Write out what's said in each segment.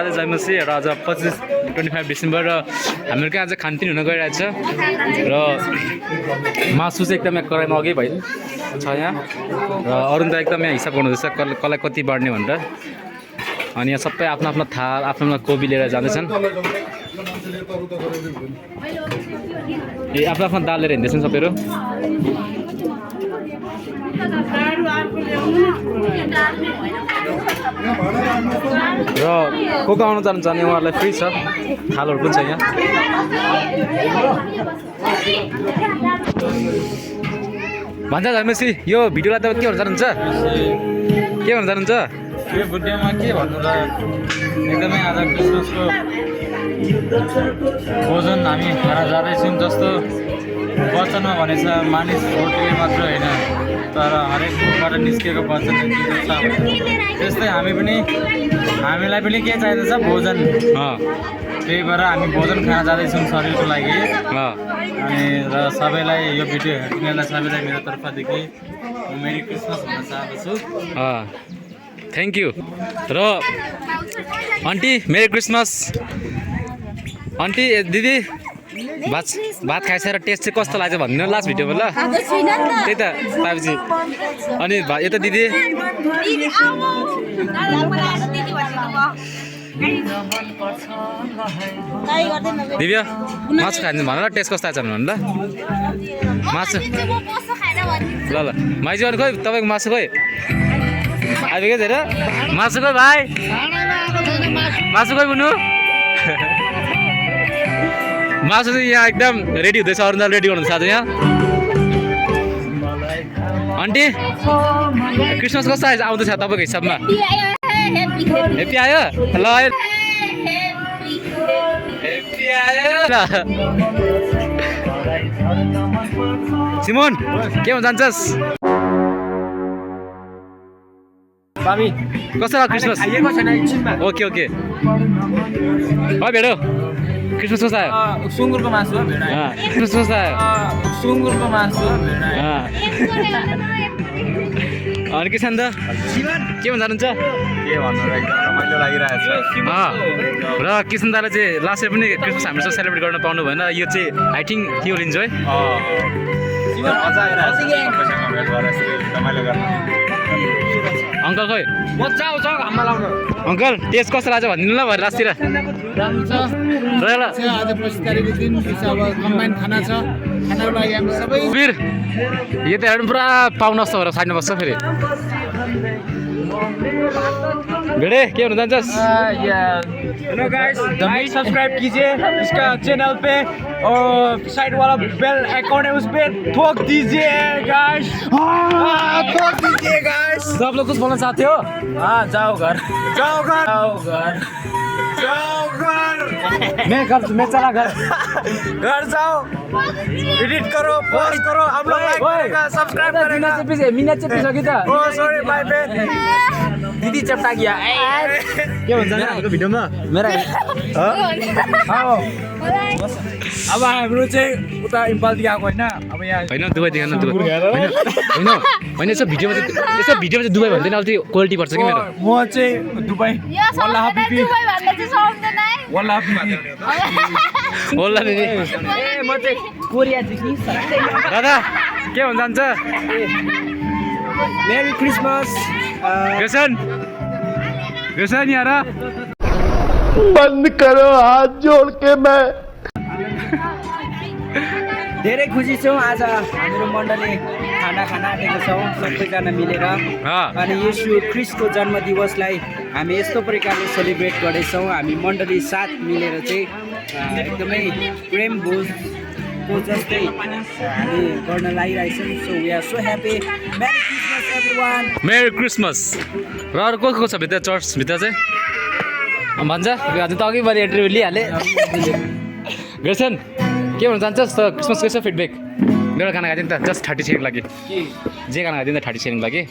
आज जयमसी र आज 25 डिसेम्बर र हाम्रो कहाँ आज खानपिन हुन गइरहेछ र मासु चाहिँ एकदम यहाँ कराईमा अघि भइ छ यहाँ र अरू त एकदम यहाँ हिसाब गर्नुहुँदैछ कसलाई कति बाँड्ने भनेर अनि यहाँ सबै आफ्नो आफ्नो थाल आफ्नो आफ्नो कोबी लिएर जाँदैछन् ए आफ्नो आफ्नो दाल लिएर हिँड्दैछन् सबैहरू र को आउनु जानु चाहने उहाँहरूलाई फ्री छ थालहरू पनि छ यहाँ भन्छ भनेपछि यो भिडियोलाई त के भन्न चाहनुहुन्छ के भन्न चाहनुहुन्छ यो भिडियोमा के भन्नु र एकदमै आज क्रिसमसको भोजन हामी खान जाँदैछौँ जस्तो वचनमा भनेछ मानिस रोटीले मात्र होइन तर हरेक मुखबाट निस्केको वचन छ त्यस्तै हामीलाई पनि के चाहिँदछ भोजन त्यही भएर हामी भोजन खान जाँदैछौँ शरीरको लागि अनि र सबैलाई यो भिडियो हेर्नेलाई सबैलाई मेरो तर्फदेखि मेरी क्रिसमस भन्न चाहन्छु थ्याङ्क यू र आन्टी मेरी क्रिसमस आन्टी दिदी भात खाइसकेर टेस्ट चाहिँ कस्तो लाग्छ भन्नु लास्ट भिडियोमा ल त्यही त तापछि अनि यता दिदी दिव्य मासु खान्छ भन ल टेस्ट कस्तो लाग्छ भन्नु ल मासु ल ल माइजू अनि खोइ तपाईँको मासु खोइ आइपुग्यो धेरै मासु खोइ भाइ मासु खोइ बुनु मासु चाहिँ यहाँ एकदम रेडी हुँदैछ अरुणले रेडी गर्नुहुन्छ आज यहाँ आन्टी क्रिसमस कस्तो आउँदैछ तपाईँको हिसाबमा हेप्पी आयो ल सिमोन के भन्न चाहन्छस् बाबी कस्तो लाग्यो क्रिसमस ओके ओके भेटो क्रिसमस कस्तो आयो सुँगुरको मासु क्रिसमस कस्तो आयो सुँगुरको मासु अनि किसान त के भन्छ के भन्नु र एकदम रमाइलो लागिरहेको छ र किसान दाले चाहिँ लास्ट इयर पनि क्रिसमस हामीसँग सेलिब्रेट गर्न पाउनु भएन यो चाहिँ I think he will enjoy uncle खोइ अङ्कल टेस्ट कस्तो लाग्छ भनिदिनु ल भरे लास्टतिर आज 25 तारिकको दिन अब कम्बाइन खाना छ खानाको लागि हामी सबै वीर यो त हेर्नु पुरा पाउन जस्तो भएर खानु बस्छ फेरि भेडे के भन्न चाहन्छस् हेलो गाइस दबाई सब्सक्राइब कीजिए इसका चैनल पे और साइड वाला बेल आइकॉन है उस पे ठोक दीजिए गाइस ठोक दीजिए गाइस सब लोग कुछ बोलना चाहते हो हाँ जाओ घर जाओ घर जाओ घर जाओ घर मैं चला घर घर जाओ एडिट करो पोस्ट करो हम लोग लाइक करेगा सब्सक्राइब करेगा मिनट चाहिँ पिसक्यो त ओ सॉरी माय बेड दीदी चपटा गया के भन्छ हाम्रो भिडियोमा मेरा अब हाम्रो चाहिँ उता इम्फालदेखि आएको होइन अब यहाँ होइन दुबई देखाउन दुबई होइन होइन यसो भिडियोमा चाहिँ दुबई भन्दैन अब त्यो क्वालिटी पर्छ कि मेरो म चाहिँ दुबई वल्लाह बिबी वल्लाह बिबी होला नि म चाहिँ कोरिया देखि दादा के भन्न चाहन्छ मेरी क्रिसमस गेसन यार बंद करो हाथ जोड़ के मैं धेरै खुसी छौँ आज हाम्रो मण्डली खाना खान आँटेको छौँ सबैजना मिलेर अनि यसो ख्रिस्टको जन्म दिवसलाई हामी यस्तो प्रकारले सेलिब्रेट गर्दैछौँ हामी मण्डली साथ मिलेर चाहिँ एकदमै प्रेम भोजको जस्तै हामी गर्न लागिरहेछौँ so we are so happy merry Christmas everyone merry Christmas र अरू को छ भित्र चर्चभित्र चाहिँ भन्छ आज त अघि मैले इन्टरभ्यू लिइहालेँ गर्छन् के भन्न चाहन्छस् त क्रिसमस कसो फिडब्याक एउटा गाना गाइदिनु त जस्ट 30 सेकेन्ड लागि जे गाना गाइदिनु त 30 सेकेन्ड लागि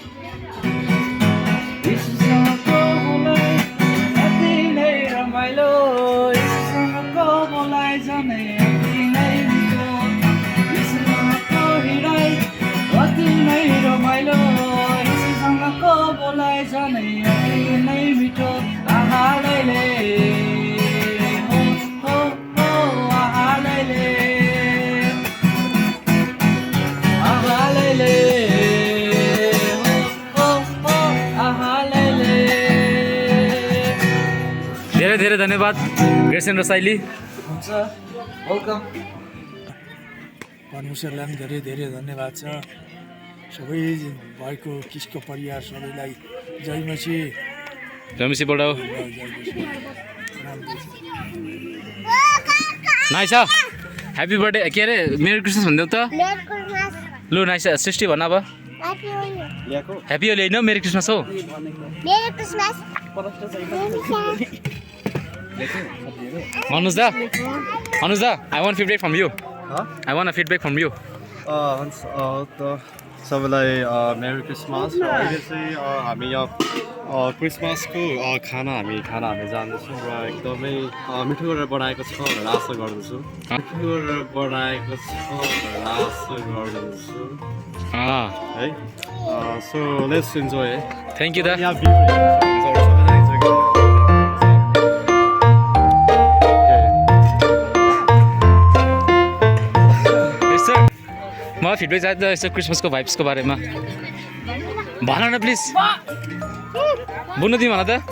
बोलाइ जाने नै मिठो आहालैले धेरै धेरै धन्यवाद ग्रेसन र साइली। हुन्छ वेलकम। परमेश्वरलाई पनि धेरै धेरै धन्यवाद छ। सबै भएको किसको परिवार सबैलाई जय मसी। रमेशी बडाउ नाइस ह्याप्पी बर्थडे के अरे मेरी क्रिसमस भनिदेऊ त। लु नाइस सृष्टि भन अब ह्याप्पी होली होइन मेरी क्रिसमस हो। अनुज दा I want feedback from you. I want a feedback from you. सबैलाई मेरी क्रिसमस। अहिले चाहिँ हामी यहाँ क्रिसमसको खाना हामी जाँदैछौँ र एकदमै मिठो गरेर बनाएको छ भनेर आशा गर्दछु। है so let's enjoy. Thank you दा। यहाँ भ्यू मलाई फिडब्याक चाहियो त यसो क्रिसमसको भाइब्सको बारेमा भन न प्लिज। बुनु तिमी भन त।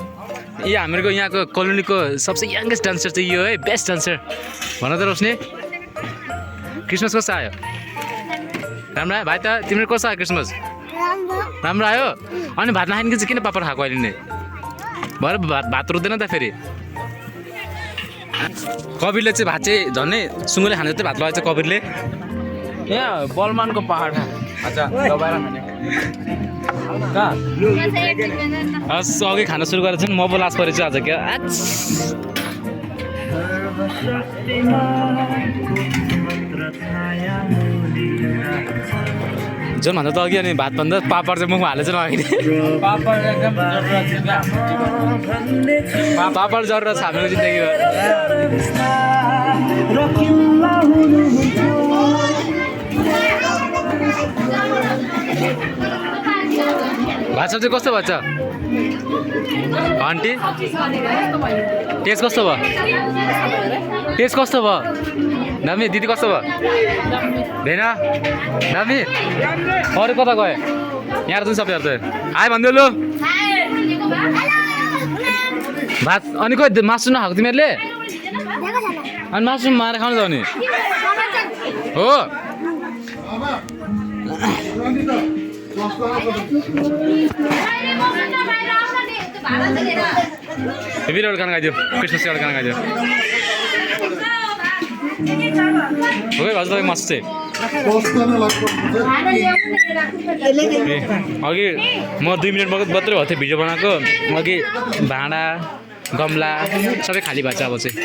यो हाम्रो यहाँको कोलोनीको सबसे यङ्गेस्ट डान्सर चाहिँ यो है, बेस्ट डान्सर भन त रोशनी। क्रिसमस कस्तो आयो? राम्रो आयो भाइ त? तिम्रो कस्तो आयो क्रिसमस? राम्रो आयो। अनि भात नखाइकन चाहिँ किन पापड खाएको अहिले नै? भरे भात रुँदैन त फेरि? कबिरले चाहिँ भात चाहिँ झन्नै सुँगुरले खाने जस्तै भात लगाएछ कबिरले। यहाँ बलमानको पहाड अच्छा दबाएर खाने हस् अघि खाना सुरु गरेर चाहिँ म पो लास्ट परेछु आज क्या। जुन भन्दा त अघि अनि भात भन्दा पापड चाहिँ मुखमा हालेछ अघि। पापड एकदम जरुरत छ क्या। पापड जरुरत छ हाम्रो जिन्दगीमा। भात सब्जी कस्तो भएछ आन्टी? टेस्ट कस्तो भयो? टेस्ट कस्तो भयो? दामी दिदी कस्तो भयो? भेना दामी? अरू कता गयो? यहाँ जुन सबैहरू त आयो भनिदेऊ लु। भात अनि खोइ मासु नखाएको तिमीहरूले? अनि मासु मारेर खानु त नि हो। फेरि एउटा गाना गाइदियो क्रिसमसको एउटा गाना गाइदियो। हो भाइ तपाईँ मासु चाहिँ अघि म 2 मिनट मात्रै भएको थिएँ भिडियो बनाएको। अघि भाँडा गमला सबै खाली भएको छ अब चाहिँ।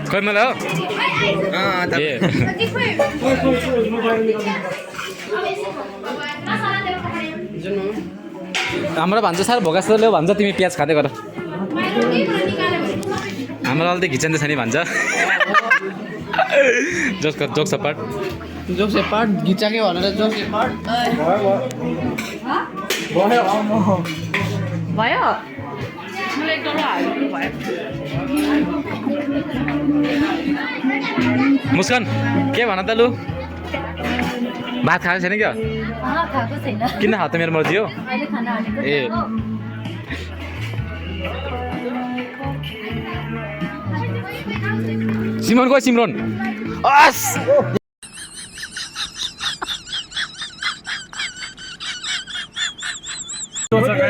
खोइ मलाई हो हाम्रो भन्छ साह्रो भोका जस्तो ल्याऊ भन्छ तिमी प्याज खाँदै गर। हाम्रो अहिले त घिचाउँदै छ नि भन्छ। जोक सपाट घिचाके भनेर जोक सेपाट भयो मलाई एकदम हाल्नु भयो। मुस्कान के भन त लु? भात खाएको छैन क्या? खाएको छैन। किन खाएको त मेरो मर्जी हो? अहिले खाना हालेको ए सिमरन गयो सिमरन अस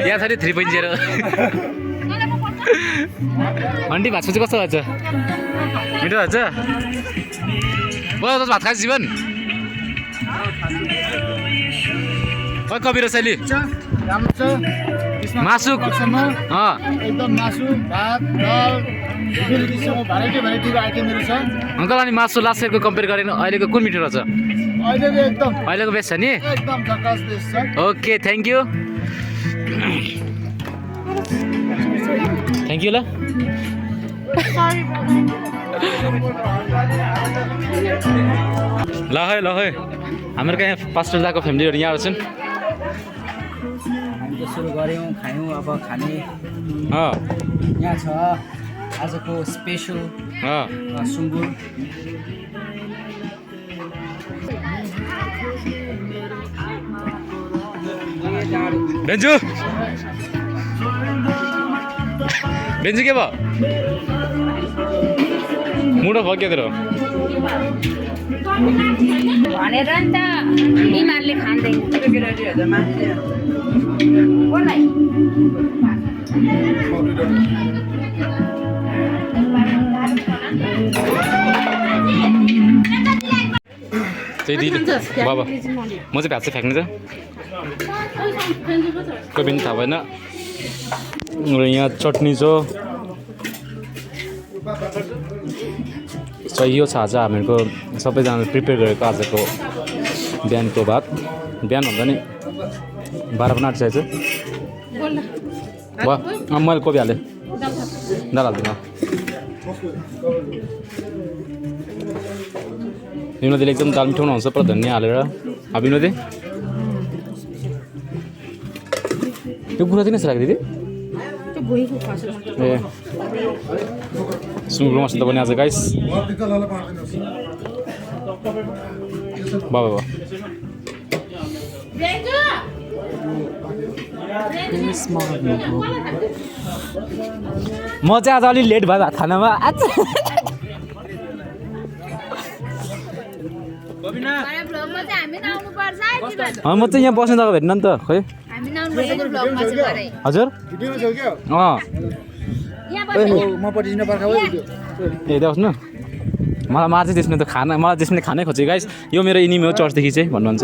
यहाँ छ नि 3.0 आन्टी भात चाहिँ कस्तो भएछ? मिठो भएछ? भात खाएछ जीवन? कविर शैली राम्रो छ। मासु एकदम मासु भात दाल भेराइटीको आइटमहरू छ। अङ्कल अनि मासु लास्ट इयरको कम्पेयर गरेर अहिलेको कुन मिठो रहेछ? अहिलेको बेस्ट छ नि? एकदम झकास बेस्ट छ। Okay thank you thank you ल। ल है हाम्रो कहाँ पास्टर दाको फ्यामिलीहरू यहाँ छन्। हामी त सुरु गऱ्यौँ खायौँ अब खाने अँ यहाँ छ आजको स्पेसल अँ सुँगुर बेन्जु बेन्जु के भयो मुडो भयो क्या तेरो भनेर नि त बिमारले खाँदैन कसलाई त्यही दिदी बाबा म चाहिँ भात चाहिँ फ्याँक्ने छ कोही पनि थाहा भएन र यहाँ चटनी छ यो छ आज हामीहरूको सबैजनाले प्रिपेयर गरेको आजको बिहानको भात बिहान भन्दा नि 12 पनि आँटिसकेको छ भयो मैले कोपी हालेँ दाल हाल्दिनँ विनोदीले एकदम दाल मिठाउनु आउँछ पुरा धनियाँ हालेर विनोदी त्यो कुरा चाहिँ नसकेको दिदी ए सुँगुरको मसला पनि आज गाइस बाबा म चाहिँ आज अलि लेट भयो भात खानामा म चाहिँ यहाँ बस्ने जग्गा भेट्न नि त खोइ हजुर ए देखाउनु न मलाई चाहिँ त्यसमा त खाना मलाई त्यसमा खानै खोजेँ गाइस यो मेरो इनिमी हो चर्चदेखि चाहिँ भन्नुहुन्छ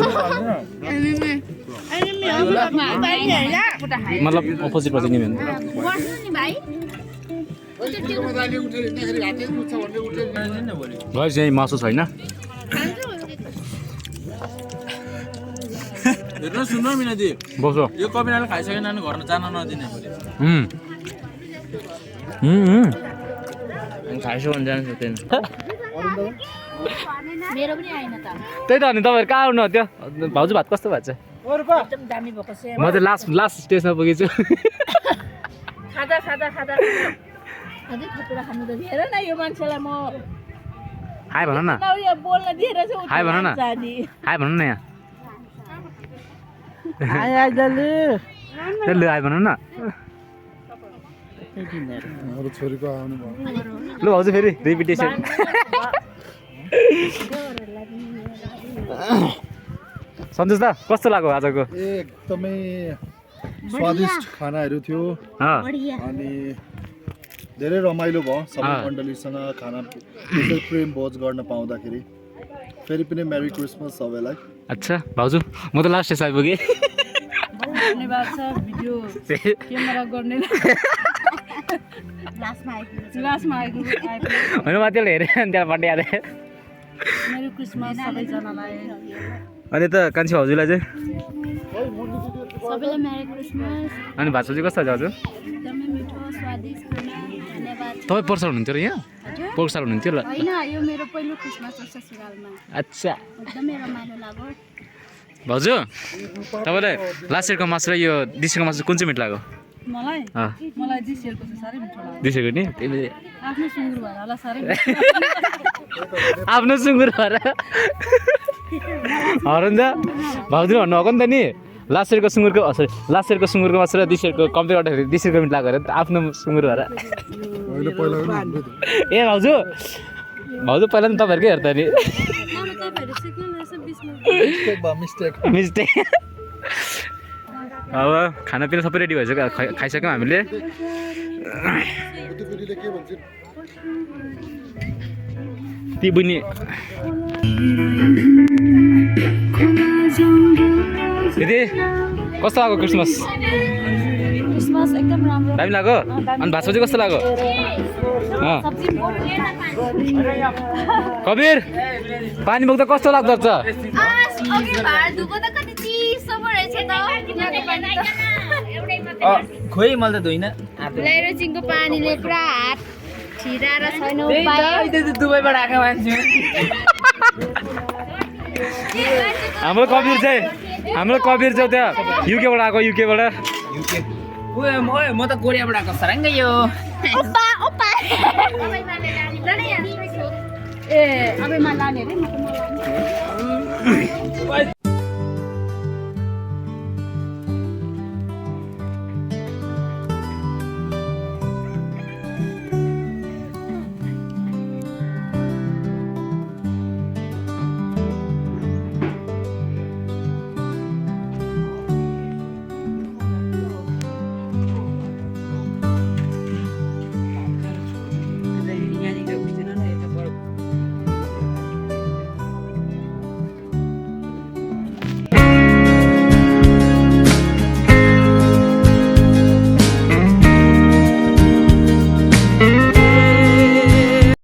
मतलब अपोजिट पर्छ इनिमी गाइस यही मासु छैन हेर्नु सुन्नु मिनादी बस यो कपिनाले खाइसकेन भने घरमा जान नदिने भोलि खाइसक्यो भने जान सक्दैन मेरो पनि आएन त त्यही त अनि तपाईँहरू कहाँ आउनु त्यो भाउजू भात कस्तो भएको छ एकदम दामी भएको छ म चाहिँ लास्ट स्टेजमा पुगेछु खाजा खाजा खाजा अझै थपेर खानु त हेर न यो मान्छेलाई म हाई भन न यो बोल्न दिएर चाहिँ हाई भन न हाई भन न यहाँ लु हाई भन न छोरीको आउनु भयो लु भाउजू फेरि रिपिटेसन सन्तोष दा कस्तो लाग्यो आजको एकदमै स्वादिष्ट खानाहरू थियो अनि धेरै रमाइलो भयो सबै मण्डलीसँग खाना त्यसै प्रेम भोज गर्न पाउँदाखेरि फेरि पनि मेरी क्रिसमस सबैलाई अच्छा भाउजू म त लास्ट स्टेज आइपुगेँ धन्यवाद छ भिडियो क्यामेरा गर्ने लास्टमा आइपुग्यो होइन म त्यसले हेरेँ अनि त्यहाँ पट्टि हालेँ मेरी क्रिसमस सबैजनालाई अनि त कान्छी भाउजूलाई चाहिँ सबैलाई मेरी क्रिसमस अनि भात सब्जी कस्तो छ हजुर एकदमै मिठो स्वादिष्ट खाना धन्यवाद तपाईँ पोर्साल हुनुहुन्थ्यो र यहाँ पोर्साल हुनुहुन्थ्यो ल होइन यो मेरो पहिलो क्रिसमस हो ससुरालमा अच्छा एकदमै रमाइलो लाग्यो भाउजू तपाईँलाई लास्ट इयरको मासु र यो दिस इयरको मासु कुन चाहिँ मिठो लाग्यो मलाई दिसहरूको चाहिँ साह्रै मिठो लाग्यो दिस इयरको नि आफ्नो सुँगुर भएर होला साह्रै आफ्नो सुँगुर भएर हर नि त भाउजू भन्नुभएको नि त नि लास्ट इयरको सुँगुरको सरी लास्ट इयरको सुँगुरको मासु र दिस इयरको कम्पेयर गर्दाखेरि दिस इयरको मिठो लाग्यो अरे आफ्नो सुँगुर भएर ए भाउजू भाउजू पहिला नि तपाईँहरूकै हेर्दा नि मिस्टेक अब खानापिना सबै रेडी भइसक्यो खाइसक्यौँ हामीले ती बहिनी दिदी कस्तो लाग्यो क्रिसमस क्रिसमस एकदम राम्रो दामी लाग्यो अनि भात सब्जी कस्तो लाग्यो कबिर पानी बोक्दा कस्तो लाग्दो छ खोइ मैले त धुइनँ लैरोचिङको पानीले पुरा हात छिराएर छैन दुबईबाट आएको मान्छे हाम्रो कबिर चाहिँ त्यहाँ युकेबाट आएको युकेबाट म त कोरियाबाट आएको सरङ्गै यो ओप्पा ओप्पा ए अब लाने रे म त